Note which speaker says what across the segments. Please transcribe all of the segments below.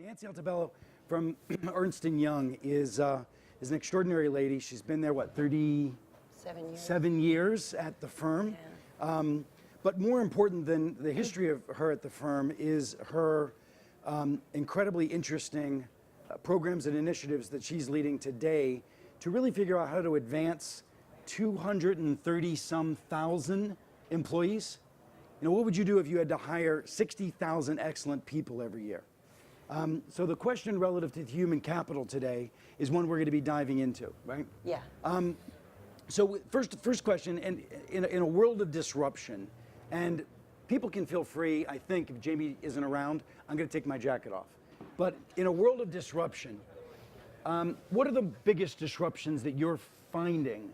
Speaker 1: Nancy Altobello from Ernst & Young is an extraordinary lady. She's been there, what, 37 years at the firm. Yeah. But more important than the history of her at the firm is her incredibly interesting programs and initiatives that she's leading today to really figure out how to advance 230-some thousand employees. You know, what would you do if you had to hire 60,000 excellent people every year? So the question relative to human capital today is one we're going to be diving into, right?
Speaker 2: Yeah.
Speaker 1: So first question, and in a world of disruption, and people can feel free, I think, if Jamie isn't around, I'm going to take my jacket off. But in a world of disruption, what are the biggest disruptions that you're finding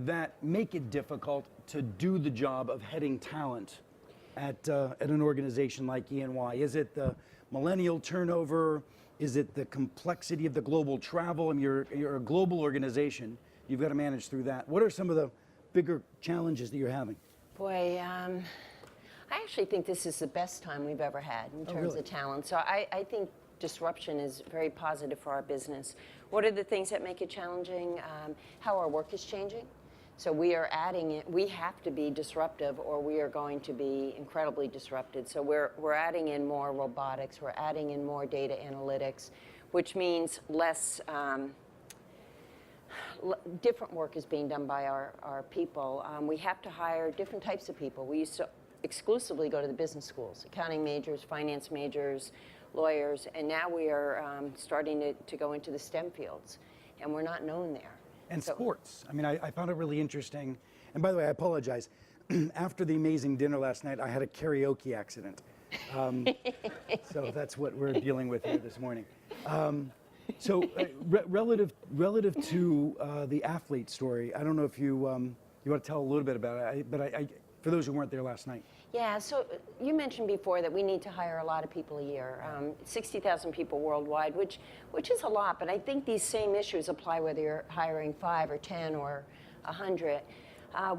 Speaker 1: that make it difficult to do the job of heading talent at an organization like E&Y? Is it the millennial turnover? Is it the complexity of the global travel? I mean, you're a global organization. You've got to manage through that. What are some of the bigger challenges that you're having?
Speaker 2: Boy, I actually think this is the best time we've ever had in terms of talent. So I think disruption is very positive for our business. What are the things that make it challenging? How our work is changing. So we are adding it. We have to be disruptive, or we are going to be incredibly disrupted. So we're adding in more robotics. We're adding in more data analytics, which means less. Different work is being done by our people. We have to hire different types of people. We used to exclusively go to the business schools, accounting majors, finance majors, lawyers, and now we are starting to go into the STEM fields, and we're not known there.
Speaker 1: And so, sports. I mean, I found it really interesting. And by the way, I apologize. After the amazing dinner last night, I had a karaoke accident. So that's what we're dealing with here this morning. So relative to the athlete story, I don't know if you want to tell a little bit about it, but for those who weren't there last night.
Speaker 2: Yeah, so you mentioned before that we need to hire a lot of people a year, 60,000 people worldwide, which is a lot, but I think these same issues apply whether you're hiring 5 or 10 or 100.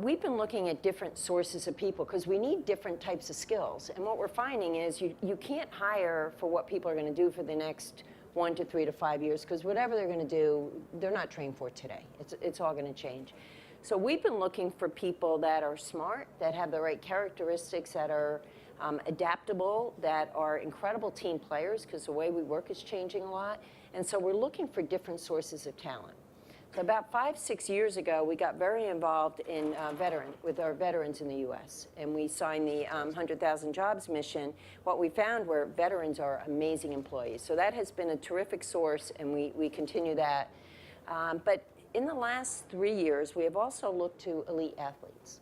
Speaker 2: We've been looking at different sources of people because we need different types of skills, and what we're finding is you can't hire for what people are going to do for the next 1 to 3 to 5 years, because whatever they're going to do, they're not trained for today. It's all going to change. So we've been looking for people that are smart, that have the right characteristics, that are adaptable, that are incredible team players, because the way we work is changing a lot. And so we're looking for different sources of talent. So about 5, 6 years ago, we got very involved in with our veterans in the U.S. And we signed the 100,000 Jobs mission. What we found were veterans are amazing employees. So that has been a terrific source, and we continue that. But in the last 3 years, we have also looked to elite athletes.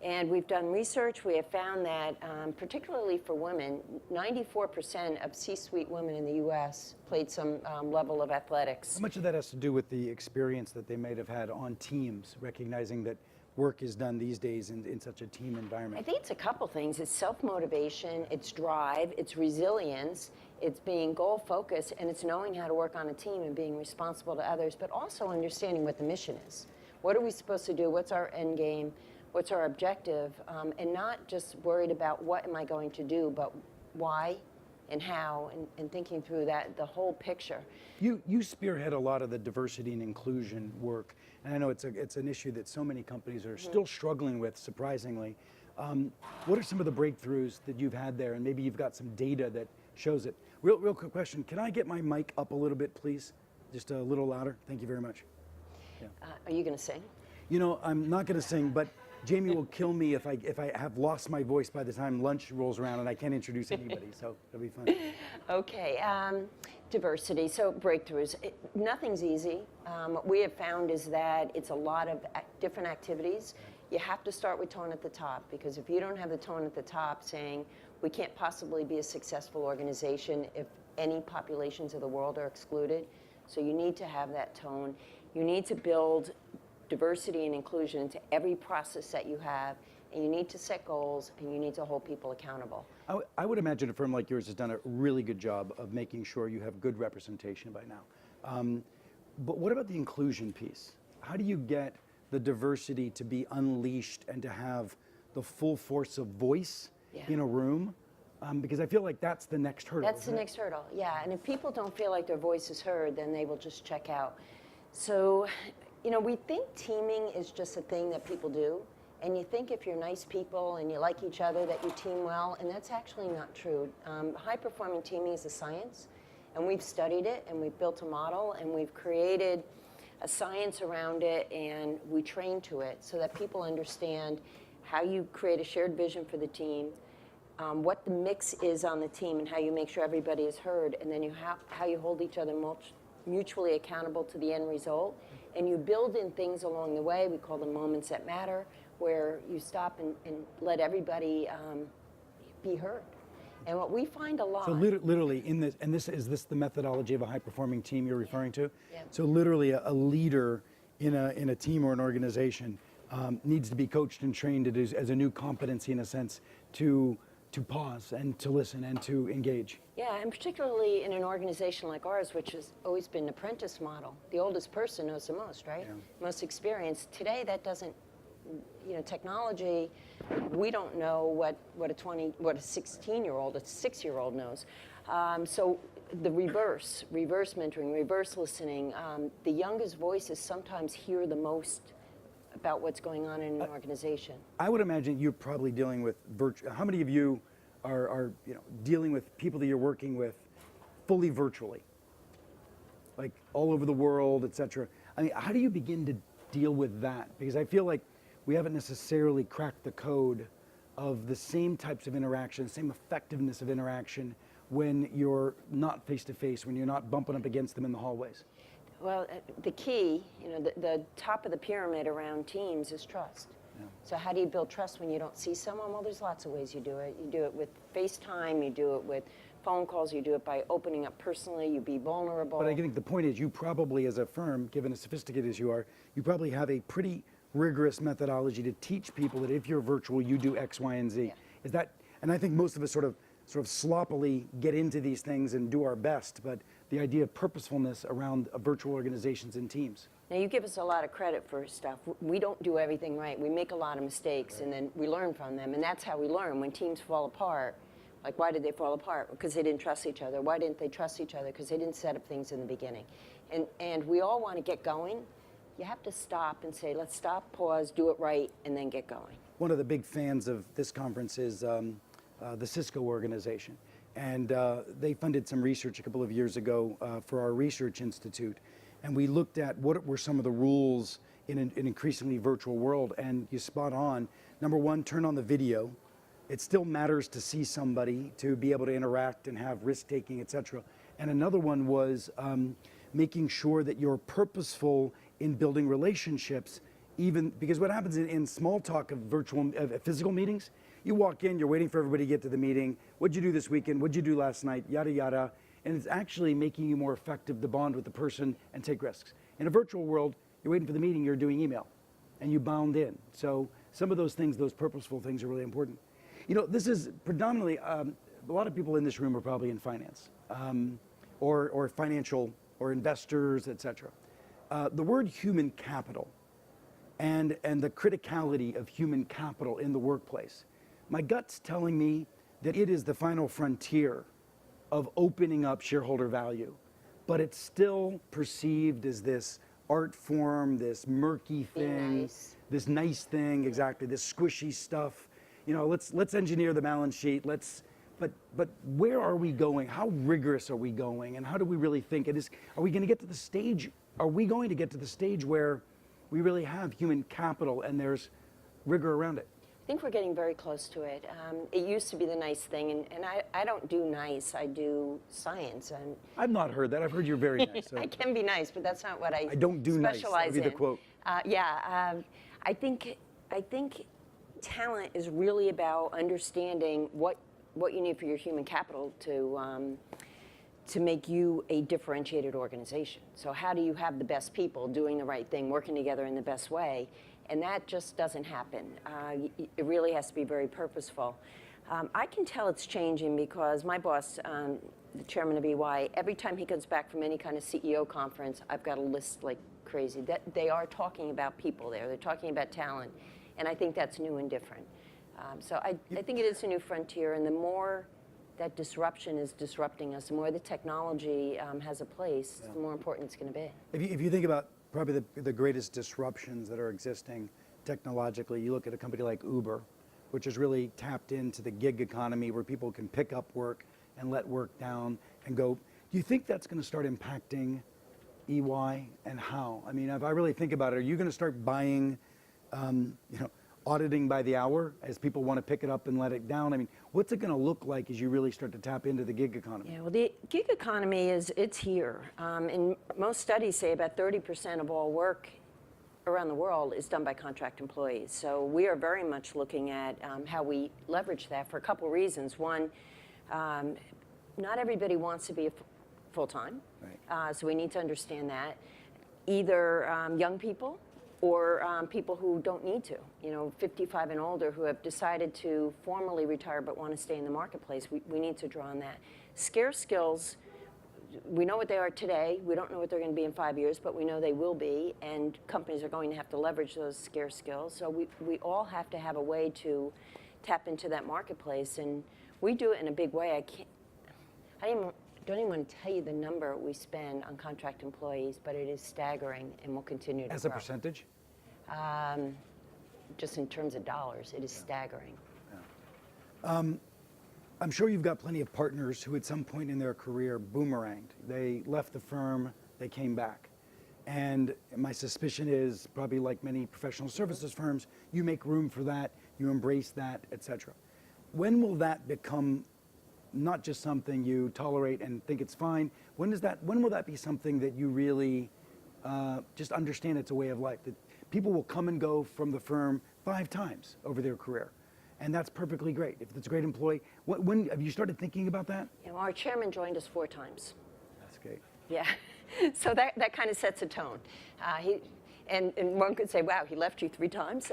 Speaker 2: And we've done research. We have found that, particularly for women, 94% of C-suite women in the U.S. played some level of athletics.
Speaker 1: How much of that has to do with the experience that they might have had on teams, recognizing that work is done these days in such a team environment?
Speaker 2: I think it's a couple things. It's self-motivation, it's drive, it's resilience, it's being goal-focused, and it's knowing how to work on a team and being responsible to others, but also understanding what the mission is. What are we supposed to do? What's our end game? What's our objective? And not just worried about what am I going to do, but why and how, and thinking through that, the whole picture.
Speaker 1: You spearhead a lot of the diversity and inclusion work, and I know it's an issue that so many companies are still struggling with, surprisingly. What are some of the breakthroughs that you've had there, and maybe you've got some data that shows it? Real quick question, can I get my mic up a little bit, please? Just a little louder, thank you very much. Yeah.
Speaker 2: Are you gonna sing?
Speaker 1: You know, I'm not gonna sing, but Jamie will kill me if I have lost my voice by the time lunch rolls around and I can't introduce anybody, so it'll be fun.
Speaker 2: Okay, diversity, so breakthroughs. Nothing's easy. What we have found is that it's a lot of different activities. You have to start with tone at the top, because if you don't have the tone at the top saying, we can't possibly be a successful organization if any populations of the world are excluded, so you need to have that tone. You need to build diversity and inclusion into every process that you have, and you need to set goals, and you need to hold people accountable.
Speaker 1: I would imagine a firm like yours has done a really good job of making sure you have good representation by now. But what about the inclusion piece? How do you get the diversity to be unleashed and to have the full force of voice in a room Because I feel like that's the next hurdle.
Speaker 2: That's the next hurdle, yeah. And if people don't feel like their voice is heard, then they will just check out. So, we think teaming is just a thing that people do. And you think if you're nice people and you like each other that you team well, and that's actually not true. High-performing teaming is a science, and we've studied it, and we've built a model, and we've created a science around it, and we train to it so that people understand how you create a shared vision for the team, what the mix is on the team, and how you make sure everybody is heard, and then how you hold each other mutually accountable to the end result. And you build in things along the way, we call them moments that matter, where you stop and let everybody be heard. And what we find a lot.
Speaker 1: So literally in this, and is this the methodology of a high-performing team you're referring to?
Speaker 2: Yeah.
Speaker 1: So literally a leader in a team or an organization needs to be coached and trained to do, as a new competency in a sense, to pause and to listen and to engage.
Speaker 2: Yeah, and particularly in an organization like ours, which has always been an apprentice model. The oldest person knows the most, right?
Speaker 1: Yeah.
Speaker 2: Most experienced. Today, that doesn't, technology, we don't know what a 16-year-old, a 6-year-old knows. So the reverse mentoring, reverse listening, the youngest voices sometimes hear the most about what's going on in an organization.
Speaker 1: I would imagine you're probably dealing with how many of you are dealing with people that you're working with fully virtually, like all over the world, etc. I mean, how do you begin to deal with that? Because I feel like we haven't necessarily cracked the code of the same types of interaction, same effectiveness of interaction when you're not face to face, when you're not bumping up against them in the hallways.
Speaker 2: Well, the key, the top of the pyramid around teams is trust.
Speaker 1: Yeah.
Speaker 2: So how do you build trust when you don't see someone? Well, there's lots of ways you do it. You do it with FaceTime, you do it with phone calls, you do it by opening up personally, you be vulnerable.
Speaker 1: But I think the point is you probably, as a firm, given as sophisticated as you are, you probably have a pretty rigorous methodology to teach people that if you're virtual, you do X, Y, and Z.
Speaker 2: Yeah.
Speaker 1: Is that, and I think most of us sort of sloppily get into these things and do our best, but the idea of purposefulness around virtual organizations and teams.
Speaker 2: Now, you give us a lot of credit for stuff. We don't do everything right. We make a lot of mistakes, and then we learn from them, and that's how we learn. When teams fall apart, like, why did they fall apart? Because they didn't trust each other. Why didn't they trust each other? Because they didn't set up things in the beginning. And we all want to get going. You have to stop and say, let's stop, pause, do it right, and then get going.
Speaker 1: One of the big fans of this conference is the Cisco organization. And they funded some research a couple of years ago for our research institute. And we looked at what were some of the rules in an increasingly virtual world. And you spot on. Number one, turn on the video. It still matters to see somebody, to be able to interact and have risk-taking, et cetera. And another one was making sure that you're purposeful in building relationships, even because what happens in small talk of physical meetings, you walk in, you're waiting for everybody to get to the meeting. What'd you do this weekend? What'd you do last night? Yada, yada. And it's actually making you more effective to bond with the person and take risks. In a virtual world, you're waiting for the meeting, you're doing email, and you bound in. So some of those things, those purposeful things are really important. This is predominantly, a lot of people in this room are probably in finance, or financial, or investors, et cetera. The word human capital and the criticality of human capital in the workplace, my gut's telling me that it is the final frontier of opening up shareholder value, but it's still perceived as this art form, this murky thing,
Speaker 2: nice.
Speaker 1: this nice thing, exactly, this squishy stuff. Let's engineer the balance sheet. But where are we going? How rigorous are we going? And how do we really think it is? Are we going to get to the stage? Are we going to get to the stage where we really have human capital and there's rigor around it?
Speaker 2: I think we're getting very close to it. It used to be the nice thing, and I don't do nice, I do science. And
Speaker 1: I've not heard that. I've heard you're very nice. So.
Speaker 2: I can be nice, but that's not what I
Speaker 1: don't do nice.
Speaker 2: specialize
Speaker 1: That would be
Speaker 2: in.
Speaker 1: the quote.
Speaker 2: I think talent is really about understanding what you need for your human capital to make you a differentiated organization. So how do you have the best people doing the right thing, working together in the best way? And that just doesn't happen. It really has to be very purposeful. I can tell it's changing because my boss, the chairman of EY, every time he comes back from any kind of CEO conference, I've got a list like crazy. That they are talking about people there. They're talking about talent. And I think that's new and different. So I think it is a new frontier. And the more that disruption is disrupting us. The more the technology has a place, the more important it's going to be.
Speaker 1: If you think about probably the greatest disruptions that are existing technologically, you look at a company like Uber, which has really tapped into the gig economy where people can pick up work and let work down and go. Do you think that's going to start impacting EY, and how? I mean, if I really think about it, are you going to start buying, auditing by the hour as people want to pick it up and let it down? I mean, what's it going to look like as you really start to tap into the gig economy?
Speaker 2: Yeah, well, the gig economy it's here. And most studies say about 30% of all work around the world is done by contract employees. So we are very much looking at how we leverage that for a couple of reasons. One, not everybody wants to be full-time.
Speaker 1: Right.
Speaker 2: So we need to understand that. Either young people or people who don't need to, 55 and older who have decided to formally retire but want to stay in the marketplace. We need to draw on that. Scarce skills, we know what they are today. We don't know what they're going to be in 5 years, but we know they will be, and companies are going to have to leverage those scarce skills. So we all have to have a way to tap into that marketplace, and we do it in a big way. I don't even want to tell you the number we spend on contract employees, but it is staggering and will continue to grow.
Speaker 1: As a percentage?
Speaker 2: Just in terms of dollars, it is staggering.
Speaker 1: I'm sure you've got plenty of partners who at some point in their career boomeranged. They left the firm, they came back. And my suspicion is, probably like many professional services firms, you make room for that, you embrace that, etc. When will that become not just something you tolerate and think it's fine? When will that be something that you really just understand it's a way of life? That people will come and go from the firm 5 times over their career. And that's perfectly great. If it's a great employee, when have you started thinking about that?
Speaker 2: Well, our chairman joined us 4 times.
Speaker 1: That's great.
Speaker 2: Yeah, so that kind of sets a tone. And one could say, wow, he left you 3 times.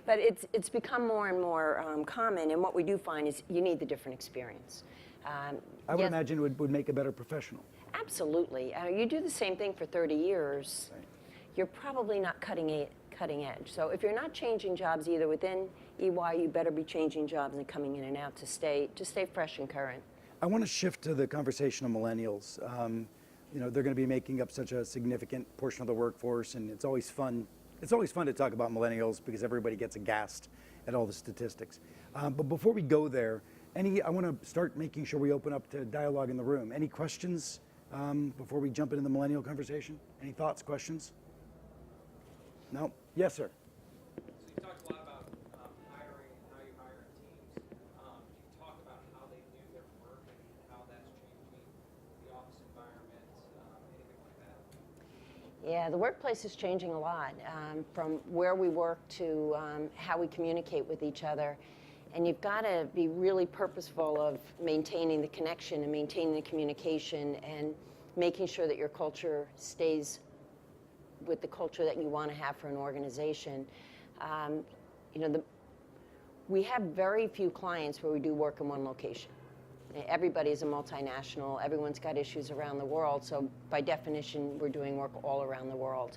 Speaker 2: But it's become more and more common, and what we do find is you need the different experience.
Speaker 1: I would imagine it would make a better professional.
Speaker 2: Absolutely. You do the same thing for 30 years,
Speaker 1: Right.
Speaker 2: You're probably not cutting edge. So if you're not changing jobs either within EY, you better be changing jobs and coming in and out to stay fresh and current.
Speaker 1: I want to shift to the conversation of millennials. They're going to be making up such a significant portion of the workforce, and it's always fun. It's always fun to talk about millennials because everybody gets aghast at all the statistics. But before we go there, I want to start making sure we open up to dialogue in the room. Any questions before we jump into the millennial conversation? Any thoughts, questions? No? Yes, sir.
Speaker 3: So you talked a lot about hiring and how you hire teams. Can you talk about how they do their work and how that's changing the office environment, anything like that?
Speaker 2: Yeah, the workplace is changing a lot, from where we work to how we communicate with each other. And you've got to be really purposeful of maintaining the connection and maintaining the communication and making sure that your culture stays with the culture that you want to have for an organization. We have very few clients where we do work in one location. Everybody's a multinational, everyone's got issues around the world, so by definition, we're doing work all around the world.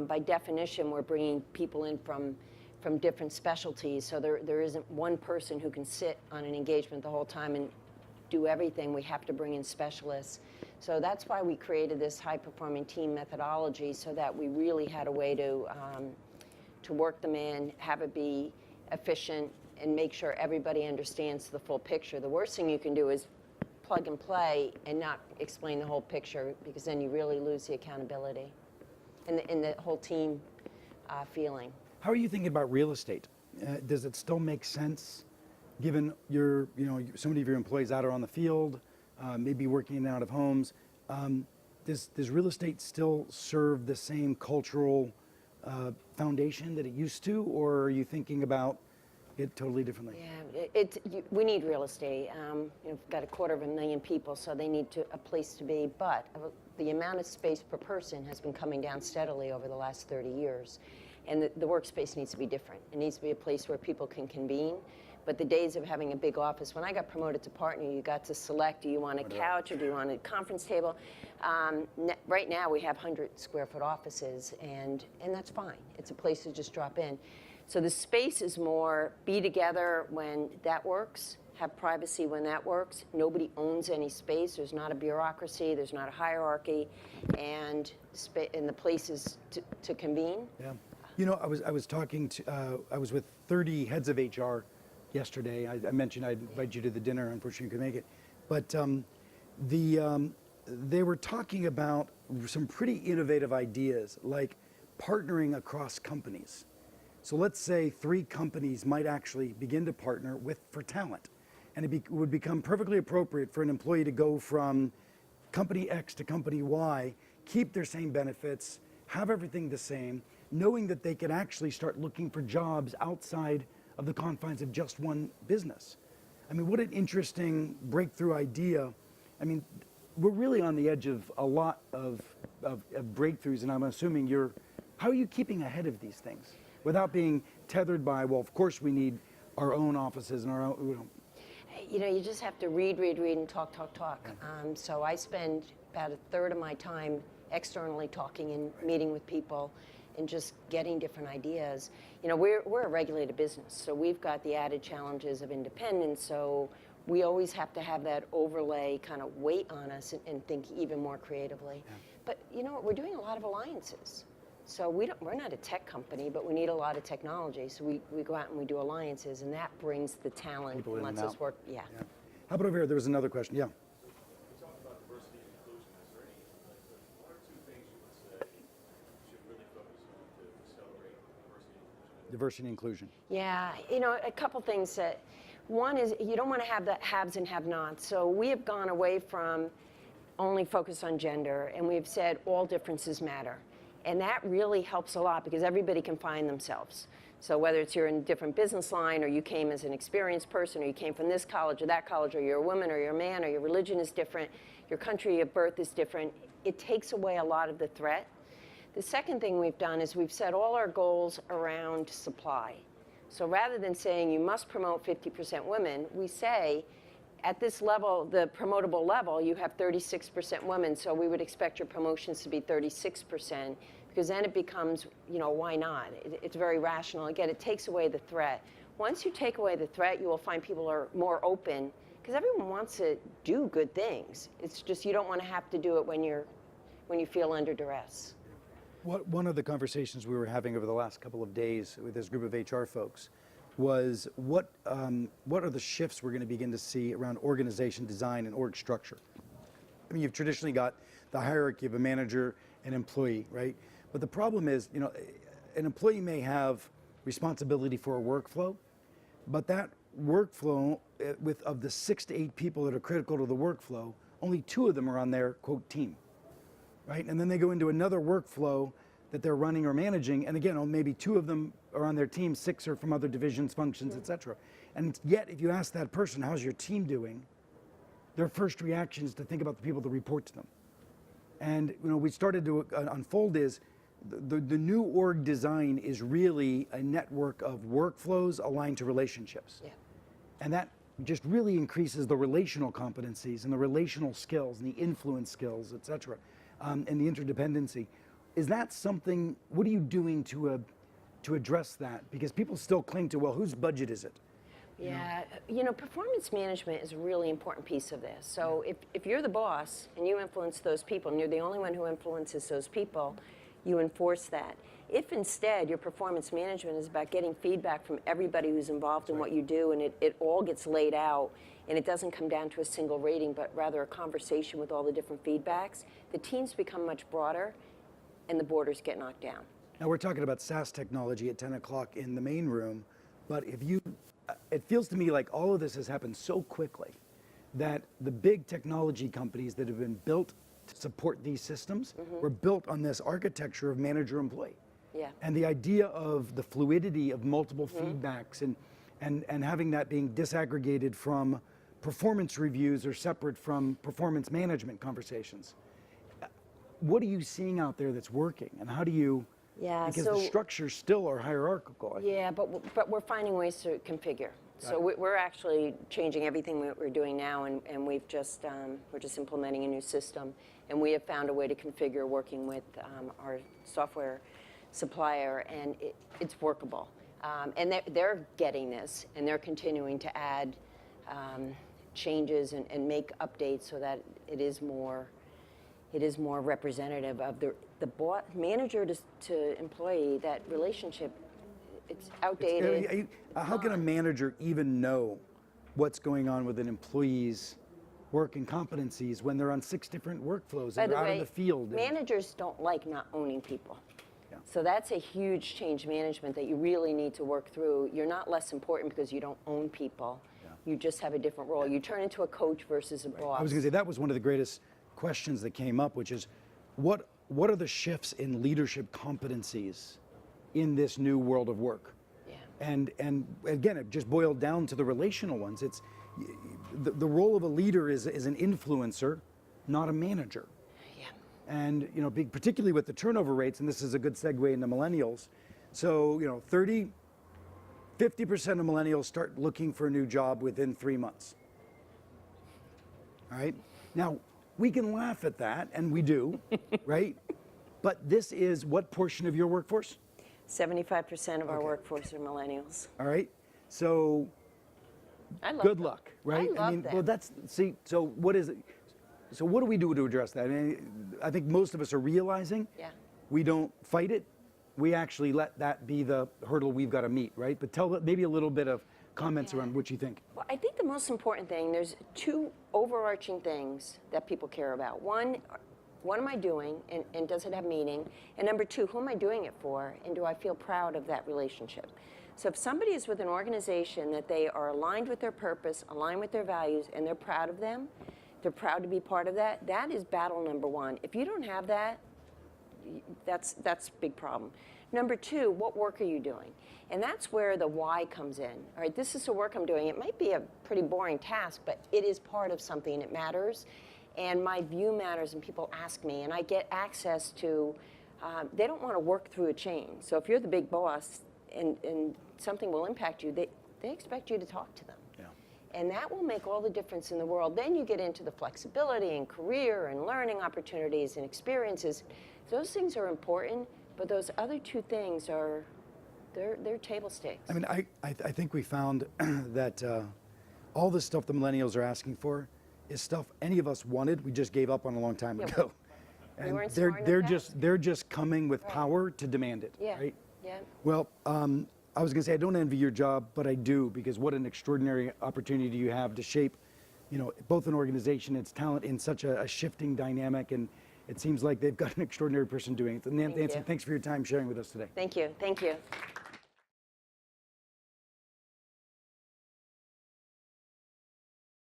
Speaker 2: By definition, we're bringing people in from different specialties, so there isn't one person who can sit on an engagement the whole time and do everything. We have to bring in specialists. So that's why we created this high-performing team methodology, so that we really had a way to work them in, have it be efficient, and make sure everybody understands the full picture. The worst thing you can do is plug and play and not explain the whole picture, because then you really lose the accountability and the whole team feeling.
Speaker 1: How are you thinking about real estate? Does it still make sense, given so many of your employees out are on the field, maybe working in and out of homes? Does real estate still serve the same cultural foundation that it used to, or are you thinking about it totally differently?
Speaker 2: Yeah, we need real estate. We've got 250,000 people, so they need a place to be. But the amount of space per person has been coming down steadily over the last 30 years. And the workspace needs to be different. It needs to be a place where people can convene. But the days of having a big office, when I got promoted to partner, you got to select, do you want a couch or do you want a conference table? Right now we have 100 square foot offices, and that's fine. It's a place to just drop in. So the space is more be together when that works, have privacy when that works. Nobody owns any space. There's not a bureaucracy. There's not a hierarchy, and the places to convene.
Speaker 1: Yeah. You know, I was talking to, I was with 30 heads of HR yesterday. I mentioned I'd invite you to the dinner. Unfortunately, you couldn't make it. But they were talking about some pretty innovative ideas, like partnering across companies. So let's say 3 companies might actually begin to partner for talent. And it would become perfectly appropriate for an employee to go from company X to company Y, keep their same benefits, have everything the same, knowing that they could actually start looking for jobs outside of the confines of just one business. I mean, what an interesting breakthrough idea. I mean, we're really on the edge of a lot of breakthroughs, and I'm assuming how are you keeping ahead of these things without being tethered by, well, of course we need our own offices and our own,
Speaker 2: You know, you just have to read, and talk. So I spend about a third of my time externally talking and meeting with people and just getting different ideas. You know, we're a regulated business, so we've got the added challenges of independence, so we always have to have that overlay kind of weight on us and think even more creatively. Yeah. But you know what, we're doing a lot of alliances. So we're not a tech company, but we need a lot of technology. So we go out and we do alliances, and that brings the talent and lets us work. Yeah.
Speaker 1: How about over here? There was another question. Yeah.
Speaker 4: You talked about diversity and inclusion. Is there any, one or two things you would say you should really focus on to accelerate diversity and inclusion?
Speaker 2: Yeah, you know, a couple things that, one is you don't want to have the haves and have-nots. So we have gone away from only focus on gender, and we've said all differences matter. And that really helps a lot because everybody can find themselves. So whether it's you're in a different business line, or you came as an experienced person, or you came from this college or that college, or you're a woman or you're a man, or your religion is different, your country of birth is different, it takes away a lot of the threat. The second thing we've done is we've set all our goals around supply. So rather than saying you must promote 50% women, we say at this level, the promotable level, you have 36% women, so we would expect your promotions to be 36%, because then it becomes, you know, why not? It's very rational. Again, it takes away the threat. Once you take away the threat, you will find people are more open, because everyone wants to do good things. It's just you don't want to have to do it when you feel under duress.
Speaker 1: One of the conversations we were having over the last couple of days with this group of HR folks was what are the shifts we're going to begin to see around organization design and org structure. I mean, you've traditionally got the hierarchy of a manager and employee, right? But the problem is, you know, an employee may have responsibility for a workflow, but that workflow, of the 6 to 8 people that are critical to the workflow, only 2 of them are on their, quote, team, right? And then they go into another workflow that they're running or managing, and again, maybe 2 of them are on their team, 6 are from other divisions, functions, et cetera. And yet, if you ask that person, how's your team doing? Their first reaction is to think about the people that report to them. And you know, we started to unfold is, the new org design is really a network of workflows aligned to relationships. Yeah. And that just really increases the relational competencies and the relational skills and the influence skills, et cetera, and the interdependency. Is that something, what are you doing to address that? Because people still cling to, well, whose budget is it?
Speaker 2: Yeah, you know, performance management is a really important piece of this. So if you're the boss and you influence those people, and you're the only one who influences those people, you enforce that. If instead your performance management is about getting feedback from everybody who's involved in what you do, and it all gets laid out, and it doesn't come down to a single rating, but rather a conversation with all the different feedbacks, the teams become much broader, and the borders get knocked down.
Speaker 1: Now we're talking about SaaS technology at 10 o'clock in the main room, but it feels to me like all of this has happened so quickly that the big technology companies that have been built to support these systems were built on this architecture of manager-employee.
Speaker 2: Yeah.
Speaker 1: And the idea of the fluidity of multiple feedbacks and having that being disaggregated from performance reviews or separate from performance management conversations. What are you seeing out there that's working, and how do you?
Speaker 2: Yeah,
Speaker 1: because the structures still are hierarchical.
Speaker 2: Yeah, but we're finding ways to configure. So we're actually changing everything that we're doing now, and we're just implementing a new system, and we have found a way to configure working with our software supplier, and it's workable. And they're getting this, and they're continuing to add changes and make updates so that it is more representative of the manager to employee. That relationship, it's outdated.
Speaker 1: How can a manager even know what's going on with an employee's work and competencies when they're on 6 different workflows
Speaker 2: By
Speaker 1: and
Speaker 2: the
Speaker 1: they're out
Speaker 2: way,
Speaker 1: in the field?
Speaker 2: managers don't like not owning people.
Speaker 1: Yeah.
Speaker 2: So that's a huge change management that you really need to work through. You're not less important because you don't own people. You just have a different role. You turn into a coach versus a boss.
Speaker 1: I was going to say that was one of the greatest questions that came up, which is what are the shifts in leadership competencies in this new world of work?
Speaker 2: Yeah.
Speaker 1: And again, it just boiled down to the relational ones. It's the role of a leader is an influencer, not a manager.
Speaker 2: Yeah.
Speaker 1: And particularly with the turnover rates, and this is a good segue into millennials. So 50% of millennials start looking for a new job within 3 months. All right? Now, we can laugh at that, and we do, right? But this is what portion of your workforce?
Speaker 2: 75% of our workforce are millennials.
Speaker 1: All right? So
Speaker 2: I love
Speaker 1: good
Speaker 2: them.
Speaker 1: luck, right?
Speaker 2: I love them.
Speaker 1: Well, so what is it? So what do we do to address that? I think most of us are realizing we don't fight it. We actually let that be the hurdle we've got to meet, right? But tell maybe a little bit of comments around what you think.
Speaker 2: Well, I think the most important thing, there's 2 overarching things that people care about. One, what am I doing, and does it have meaning? And number 2, who am I doing it for, and do I feel proud of that relationship? So if somebody is with an organization that they are aligned with their purpose, aligned with their values, and they're proud of them, they're proud to be part of that, that is battle number 1. If you don't have that, that's a big problem. Number 2, what work are you doing? And that's where the why comes in. All right, this is the work I'm doing. It might be a pretty boring task, but it is part of something. It matters, and my view matters, and people ask me, and I get access to, they don't want to work through a chain. So if you're the big boss and something will impact you, they expect you to talk to them. And that will make all the difference in the world. Then you get into the flexibility and career and learning opportunities and experiences. Those things are important, but those other 2 things are, they're table stakes.
Speaker 1: I mean, I think we found that all the stuff the millennials are asking for is stuff any of us wanted. We just gave up on a long time ago. And
Speaker 2: weren't smart enough
Speaker 1: they're just coming with power to demand it,
Speaker 2: Yeah.
Speaker 1: right?
Speaker 2: Yeah.
Speaker 1: Well, I was going to say I don't envy your job, but I do, because what an extraordinary opportunity you have to shape, both an organization, its talent in such a shifting dynamic, and it seems like they've got an extraordinary person doing it. Nancy,
Speaker 2: you.
Speaker 1: thanks for your time sharing with us today.
Speaker 2: Thank you. Thank you.